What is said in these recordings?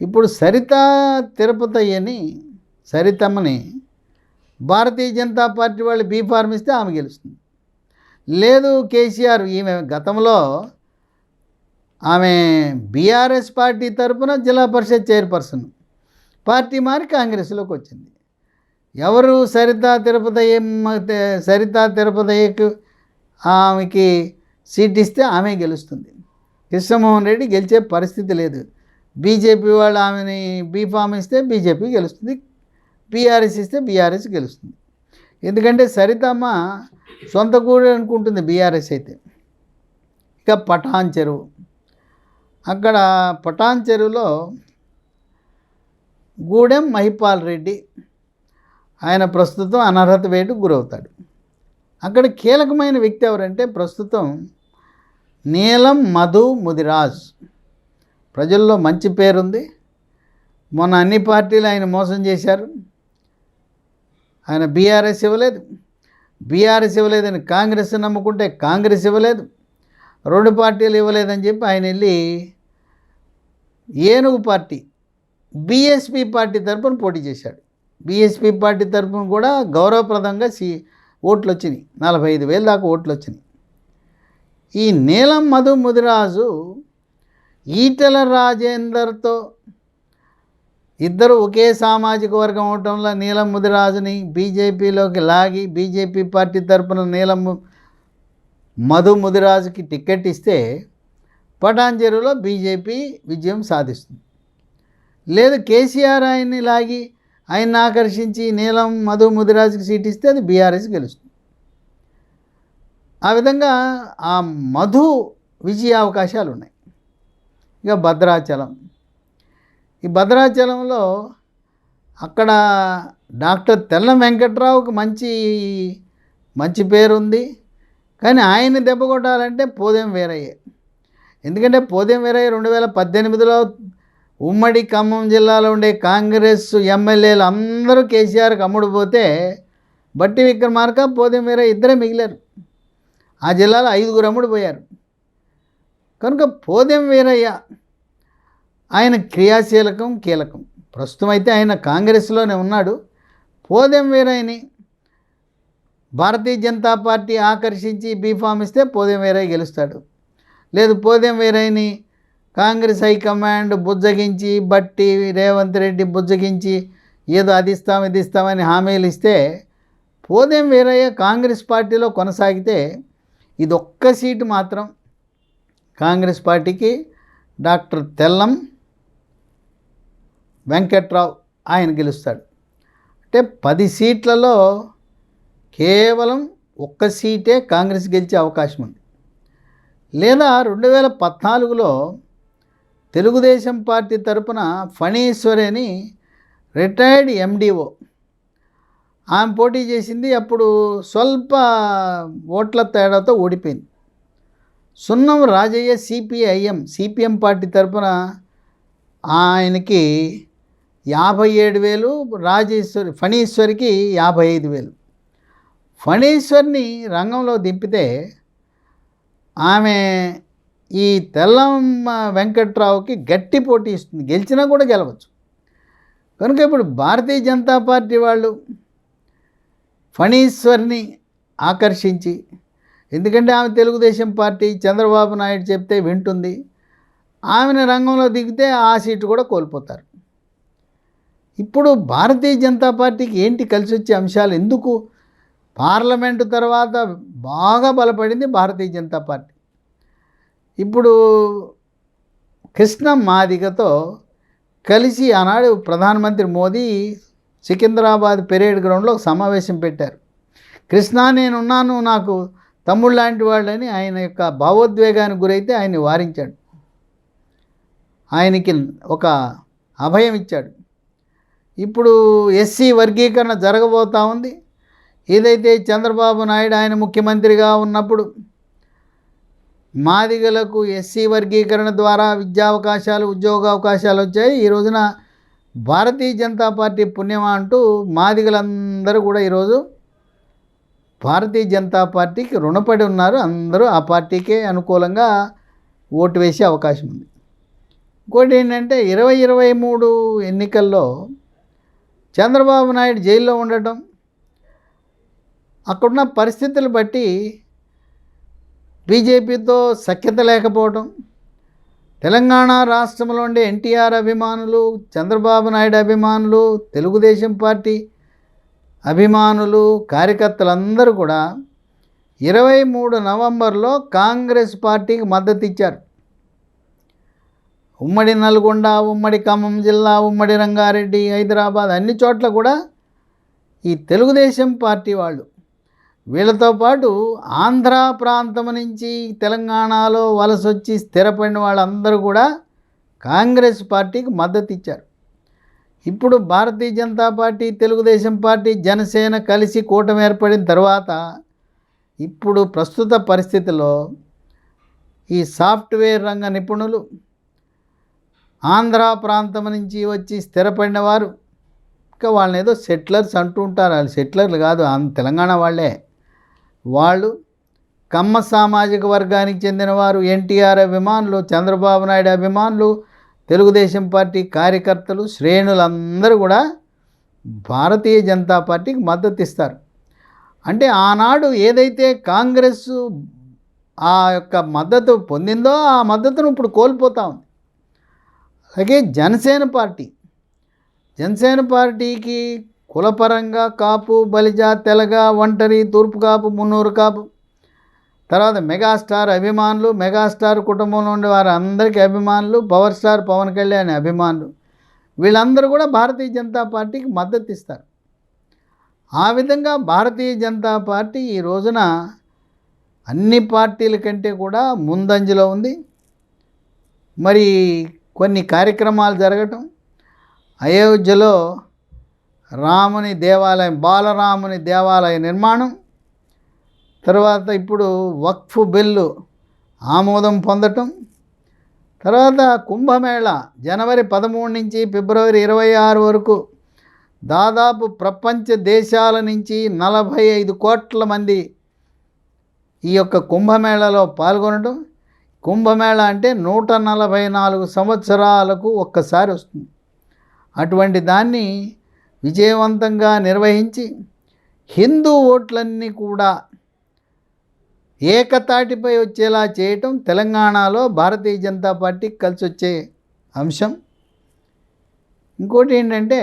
ఇప్పుడు సరితమ్మని భారతీయ జనతా పార్టీ వాళ్ళు బీఫార్మ్ ఇస్తే ఆమె గెలుస్తుంది. లేదు కేసీఆర్, ఈమె గతంలో ఆమె బీఆర్ఎస్ పార్టీ తరఫున జిల్లా పరిషత్ చైర్పర్సన్, పార్టీ మారి కాంగ్రెస్లోకి వచ్చింది. ఎవరు సరితా తిరుపతయ్యకు ఆమెకి సీట్ ఇస్తే ఆమె గెలుస్తుంది. కృష్ణమోహన్ రెడ్డి గెలిచే పరిస్థితి లేదు. బీజేపీ వాళ్ళు ఆమెని బీఫామ్ ఇస్తే బీజేపీ గెలుస్తుంది, బీఆర్ఎస్ ఇస్తే బీఆర్ఎస్ గెలుస్తుంది. ఎందుకంటే సరితమ్మ సొంత గూడు అనుకుంటుంది బీఆర్ఎస్ అయితే. ఇక పటాన్ చెరువు, అక్కడ పటాన్ చెరువులో గూడెం మహిపాల్ రెడ్డి ఆయన ప్రస్తుతం అనర్హత వేటుకు గురవుతాడు. అక్కడ కీలకమైన వ్యక్తి ఎవరంటే ప్రస్తుతం నీలం మధు ముదిరాజ్. ప్రజల్లో మంచి పేరుంది. మొన్న అన్ని పార్టీలు ఆయన మోసం చేశారు. ఆయన బీఆర్ఎస్ ఇవ్వలేదని కాంగ్రెస్ నమ్ముకుంటే కాంగ్రెస్ ఇవ్వలేదు, 2 పార్టీలు ఇవ్వలేదని చెప్పి ఆయన వెళ్ళి ఏనుగు పార్టీ బీఎస్పీ పార్టీ తరఫున పోటీ చేశాడు. బీఎస్పీ పార్టీ తరఫున కూడా గౌరవప్రదంగా ఓట్లు వచ్చినాయి, 45,000 దాకా ఓట్లు వచ్చినాయి. ఈ నీలం మధు ముదిరాజు ఈటెల రాజేందర్తో ఇద్దరు ఒకే సామాజిక వర్గం అవటంలో నీలం ముదిరాజుని బీజేపీలోకి లాగి బీజేపీ పార్టీ తరఫున నీలం మధు ముదిరాజుకి టికెట్ ఇస్తే పటాన్ చెరువులో బీజేపీ విజయం సాధిస్తుంది. లేదు కేసీఆర్ ఆయన్ని లాగి ఆయన్ని ఆకర్షించి నీలం మధు ముదిరాజుకి సీట్ ఇస్తే అది బీఆర్ఎస్ గెలుస్తుంది. ఆ విధంగా ఆ మధు విజయ అవకాశాలు ఉన్నాయి. ఇక ఈ భద్రాచలంలో అక్కడ డాక్టర్ తెల్లం వెంకట్రావుకి మంచి పేరుంది. కానీ ఆయన్ని దెబ్బ కొట్టాలంటే పోదెం వీరయ్య. ఎందుకంటే పోదెం వీరయ్య 2018లో ఉమ్మడి ఖమ్మం జిల్లాలో ఉండే కాంగ్రెస్ ఎమ్మెల్యేలు అందరూ కేసీఆర్కి అమ్ముడుపోతే బట్టి విక్రమార్క, పోదెం వీరయ్య ఇద్దరే మిగిలారు. ఆ జిల్లాలో 5 అమ్ముడుపోయారు. కనుక పోదెం వీరయ్య ఆయన కీలకం. ప్రస్తుతం అయితే ఆయన కాంగ్రెస్లోనే ఉన్నాడు. పోదెం వీరయ్యని భారతీయ జనతా పార్టీ ఆకర్షించి బీఫామ్ ఇస్తే పోదెం వీరయ్య గెలుస్తాడు. లేదు పోదెం వీరయ్యని కాంగ్రెస్ హైకమాండ్ బుజ్జగించి బట్టి రేవంత్ రెడ్డి బుజ్జగించి ఏదో అది ఇస్తామని హామీలు ఇస్తే పోదెం వీరయ్య కాంగ్రెస్ పార్టీలో కొనసాగితే ఇదొక్క సీటు మాత్రం కాంగ్రెస్ పార్టీకి డాక్టర్ తెల్లం వెంకట్రావు ఆయన గెలుస్తాడు. అంటే 10 సీట్లలో కేవలం 1 సీటే కాంగ్రెస్ గెలిచే అవకాశం ఉంది. లేదా 2014లో తెలుగుదేశం పార్టీ తరపున ఫణీశ్వరి అని రిటైర్డ్ ఎండిఓ ఆమె పోటీ చేసింది. అప్పుడు స్వల్ప ఓట్ల తేడాతో ఓడిపోయింది. సున్నం రాజయ్య సిపిఎం పార్టీ తరపున ఆయనకి 57,000, ఫణీశ్వరికి 55,000. ఫణీశ్వర్ని రంగంలో దింపితే ఆమె ఈ తెల్లం వెంకట్రావుకి గట్టి పోటీ ఇస్తుంది. గెలిచినా కూడా గెలవచ్చు. కనుక ఇప్పుడు భారతీయ జనతా పార్టీ వాళ్ళు ఫణీశ్వర్ని ఆకర్షించి, ఎందుకంటే ఆమె తెలుగుదేశం పార్టీ చంద్రబాబు నాయుడు చెప్తే వింటుంది, ఆమెను రంగంలో దిగితే ఆ సీటు కూడా కోల్పోతారు. ఇప్పుడు భారతీయ జనతా పార్టీకి ఏంటి కలిసి వచ్చే అంశాలు? ఎందుకు పార్లమెంటు తర్వాత బాగా బలపడింది భారతీయ జనతా పార్టీ. ఇప్పుడు కృష్ణ మాదిగతో కలిసి ఆనాడు ప్రధానమంత్రి మోదీ సికింద్రాబాద్ పెరేడ్ గ్రౌండ్లో ఒక సమావేశం పెట్టారు. కృష్ణ నేనున్నాను, నాకు తమ్ముడు లాంటి వాళ్ళని ఆయన యొక్క భావోద్వేగానికి గురైతే ఆయన్ని వారించాడు, ఆయనకి ఒక అభయం ఇచ్చాడు. ఇప్పుడు ఎస్సీ వర్గీకరణ జరగబోతూ ఉంది. ఏదైతే చంద్రబాబు నాయుడు ఆయన ముఖ్యమంత్రిగా ఉన్నప్పుడు మాదిగలకు ఎస్సీ వర్గీకరణ ద్వారా విద్యావకాశాలు, ఉద్యోగావకాశాలు వచ్చాయి. ఈ రోజున భారతీయ జనతా పార్టీ పుణ్యమా అంటూ మాదిగలందరూ కూడా ఈరోజు భారతీయ జనతా పార్టీకి రుణపడి ఉన్నారు. అందరూ ఆ పార్టీకే అనుకూలంగా ఓటు వేసే అవకాశం ఉంది. ఇంకోటి ఏంటంటే 2023 ఎన్నికల్లో చంద్రబాబు నాయుడు జైల్లో ఉండటం, అక్కడున్న పరిస్థితులు బట్టి బీజేపీతో సఖ్యత లేకపోవడం, తెలంగాణ రాష్ట్రంలో ఉండే ఎన్టీఆర్ అభిమానులు, చంద్రబాబు నాయుడు అభిమానులు, తెలుగుదేశం పార్టీ అభిమానులు, కార్యకర్తలందరూ కూడా 23 నవంబర్లో కాంగ్రెస్ పార్టీకి మద్దతు ఇచ్చారు. ఉమ్మడి నల్గొండ, ఉమ్మడి ఖమ్మం జిల్లా, ఉమ్మడి రంగారెడ్డి, హైదరాబాద్ అన్ని చోట్ల కూడా ఈ తెలుగుదేశం పార్టీ వాళ్ళు, వీళ్ళతో పాటు ఆంధ్ర ప్రాంతం నుంచి తెలంగాణలో వలసొచ్చి స్థిరపడిన వాళ్ళందరూ కూడా కాంగ్రెస్ పార్టీకి మద్దతు ఇచ్చారు. ఇప్పుడు భారతీయ జనతా పార్టీ, తెలుగుదేశం పార్టీ, జనసేన కలిసి కూటమి ఏర్పడిన తర్వాత ఇప్పుడు ప్రస్తుత పరిస్థితుల్లో ఈ సాఫ్ట్వేర్ రంగ నిపుణులు, ఆంధ్ర ప్రాంతం నుంచి వచ్చి స్థిరపడిన వారు, ఇంకా వాళ్ళని ఏదో సెటిలర్స్ అంటూ ఉంటారు, వాళ్ళు సెటిలర్లు కాదు, తెలంగాణ వాళ్ళే, వాళ్ళు కమ్మ సామాజిక వర్గానికి చెందినవారు, ఎన్టీఆర్ అభిమానులు, చంద్రబాబు నాయుడు అభిమానులు, తెలుగుదేశం పార్టీ కార్యకర్తలు, శ్రేణులందరూ కూడా భారతీయ జనతా పార్టీకి మద్దతు ఇస్తారు. అంటే ఆనాడు ఏదైతే కాంగ్రెస్ ఆ యొక్క మద్దతు పొందిందో ఆ మద్దతును ఇప్పుడు కోల్పోతా ఉంది. అలాగే జనసేన పార్టీకి కులపరంగా కాపు, బలిజ, తెలగ, ఒంటరి, తూర్పు కాపు, మున్నూరు కాపు, తర్వాత మెగాస్టార్ అభిమానులు, మెగాస్టార్ కుటుంబంలో ఉండే వారు అందరికీ అభిమానులు, పవర్ స్టార్ పవన్ కళ్యాణ్ అభిమానులు, వీళ్ళందరూ కూడా భారతీయ జనతా పార్టీకి మద్దతు ఇస్తారు. ఆ విధంగా భారతీయ జనతా పార్టీ ఈ రోజున అన్ని పార్టీల కంటే కూడా ముందంజలో ఉంది. మరి కొన్ని కార్యక్రమాలు జరగటం, అయోధ్యలో రాముని దేవాలయం, బాలరాముని దేవాలయ నిర్మాణం, తర్వాత ఇప్పుడు వక్ఫ్ బిల్లు ఆమోదం పొందటం, తర్వాత కుంభమేళా జనవరి 13 నుంచి ఫిబ్రవరి 26 వరకు దాదాపు ప్రపంచ దేశాల నుంచి 45 కోట్ల మంది ఈ యొక్క కుంభమేళాలో పాల్గొనడం. కుంభమేళా అంటే 144 సంవత్సరాలకు ఒక్కసారి వస్తుంది. అటువంటి దాన్ని విజయవంతంగా నిర్వహించి హిందూ ఓట్లన్నీ కూడా ఏకతాటిపై వచ్చేలా చేయటం తెలంగాణలో భారతీయ జనతా పార్టీకి కలిసి వచ్చే అంశం. ఇంకోటి ఏంటంటే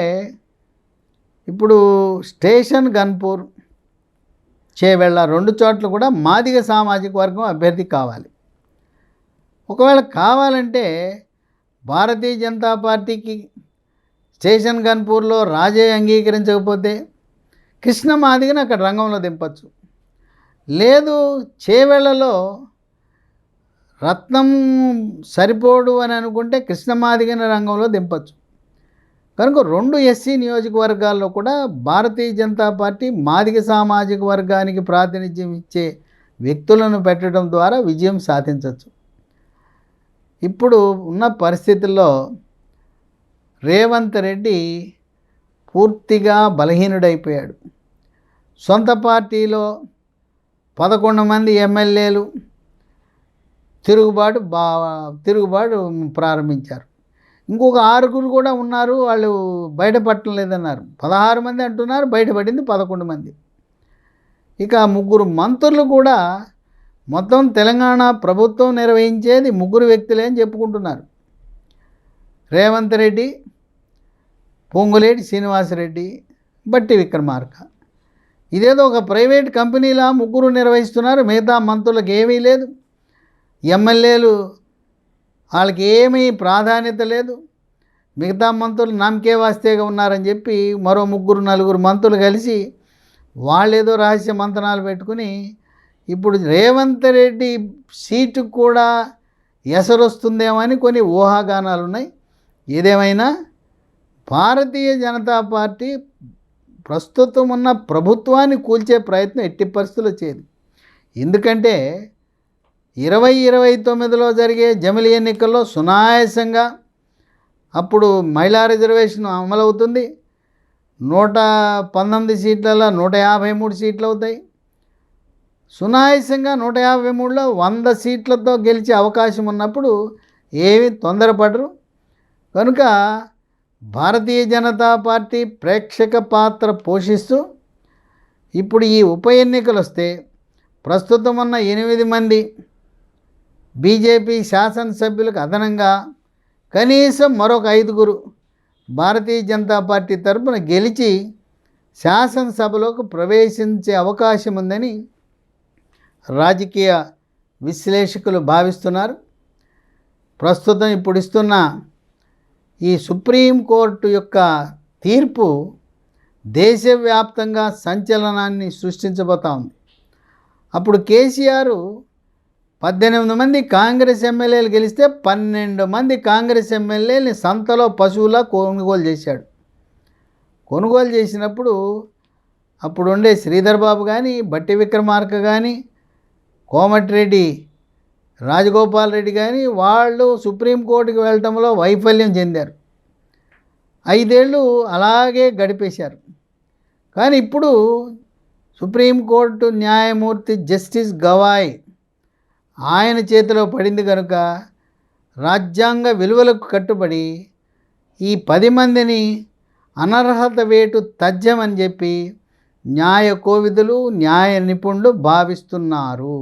ఇప్పుడు స్టేషన్ గన్పూర్, చేవెళ్ళ 2 చోట్ల కూడా మాదిగ సామాజిక వర్గం అభ్యర్థి కావాలి. ఒకవేళ కావాలంటే భారతీయ జనతా పార్టీకి స్టేషన్ గన్పూర్లో రాజే అంగీకరించకపోతే కృష్ణ మాదిగని అక్కడ రంగంలో దింపచ్చు. లేదు చేవెళ్ళలో రత్నం సరిపోడు అని అనుకుంటే కృష్ణ మాదిగని రంగంలో దింపచ్చు. కనుక 2 ఎస్సీ నియోజకవర్గాల్లో కూడా భారతీయ జనతా పార్టీ మాదిగ సామాజిక వర్గానికి ప్రాతినిధ్యం ఇచ్చే వ్యక్తులను పెట్టడం ద్వారా విజయం సాధించవచ్చు. ఇప్పుడు ఉన్న పరిస్థితుల్లో రేవంత్ రెడ్డి పూర్తిగా బలహీనుడైపోయాడు. సొంత పార్టీలో 11 మంది ఎమ్మెల్యేలు తిరుగుబాటు ప్రారంభించారు. ఇంకొక 6 కూడా ఉన్నారు, వాళ్ళు బయటపడటం లేదన్నారు. 16 మంది అంటున్నారు, బయటపడింది 11 మంది. ఇక 3 మంత్రులు కూడా మొత్తం తెలంగాణ ప్రభుత్వం నిర్వహించేది 3 వ్యక్తులే అని చెప్పుకుంటున్నారు. రేవంత్ రెడ్డి, పొంగులేటి శ్రీనివాసరెడ్డి, బట్టి విక్రమార్క. ఇదేదో ఒక ప్రైవేట్ కంపెనీలా 3 నిర్వహిస్తున్నారు. మిగతా మంత్రులకు ఏమీ లేదు, ఎమ్మెల్యేలు వాళ్ళకి ఏమీ ప్రాధాన్యత లేదు. మిగతా మంత్రులు నామకే వాస్తేగా ఉన్నారని చెప్పి మరో 3-4 మంత్రులు కలిసి వాళ్ళేదో రహస్య మంతనాలు పెట్టుకుని ఇప్పుడు రేవంత్ రెడ్డి సీటు కూడా ఎసరొస్తుందేమో అని కొన్ని ఊహాగానాలు ఉన్నాయి. ఏదేమైనా భారతీయ జనతా పార్టీ ప్రస్తుతం ఉన్న ప్రభుత్వాన్ని కూల్చే ప్రయత్నం ఎట్టి పరిస్థితుల్లో చేయదు. ఎందుకంటే 2029లో జరిగే జమిలి ఎన్నికల్లో సునాయాసంగా అప్పుడు మహిళా రిజర్వేషన్ అమలవుతుంది. 119 సీట్లలో 153 సీట్లు అవుతాయి. సునాయాసంగా 153లో 100 సీట్లతో గెలిచే అవకాశం ఉన్నప్పుడు ఏమీ తొందరపడరు. కనుక భారతీయ జనతా పార్టీ ప్రేక్షక పాత్ర పోషిస్తూ ఇప్పుడు ఈ ఉప ఎన్నికలు వస్తే ప్రస్తుతం ఉన్న 8 మంది బీజేపీ శాసనసభ్యులకు అదనంగా కనీసం మరొక 5గురు భారతీయ జనతా పార్టీ తరపున గెలిచి శాసనసభలోకి ప్రవేశించే అవకాశం ఉందని రాజకీయ విశ్లేషకులు భావిస్తున్నారు. ప్రస్తుతం ఇప్పుడు ఇస్తున్న ఈ సుప్రీంకోర్టు యొక్క తీర్పు దేశవ్యాప్తంగా సంచలనాన్ని సృష్టించబోతా ఉంది. అప్పుడు కేసీఆర్ 18 మంది కాంగ్రెస్ ఎమ్మెల్యేలు గెలిస్తే 12 మంది కాంగ్రెస్ ఎమ్మెల్యేని సంతలో పశువులా కొనుగోలు చేశాడు. కొనుగోలు చేసినప్పుడు అప్పుడు ఉండే శ్రీధర్ బాబు కానీ, బట్టి విక్రమార్క కానీ, కోమటిరెడ్డి రాజగోపాల్ రెడ్డి కానీ వాళ్ళు సుప్రీంకోర్టుకి వెళ్ళటంలో వైఫల్యం చెందారు. 5 ఏళ్ళు అలాగే గడిపేశారు. కానీ ఇప్పుడు సుప్రీంకోర్టు న్యాయమూర్తి జస్టిస్ గవాయ్ ఆయన చేతిలో పడింది కనుక రాజ్యాంగ విలువలకు కట్టుబడి ఈ 10 మందిని అనర్హత వేటు తథ్యమని చెప్పి న్యాయ కోవిదులు, న్యాయ నిపుణులు భావిస్తున్నారు.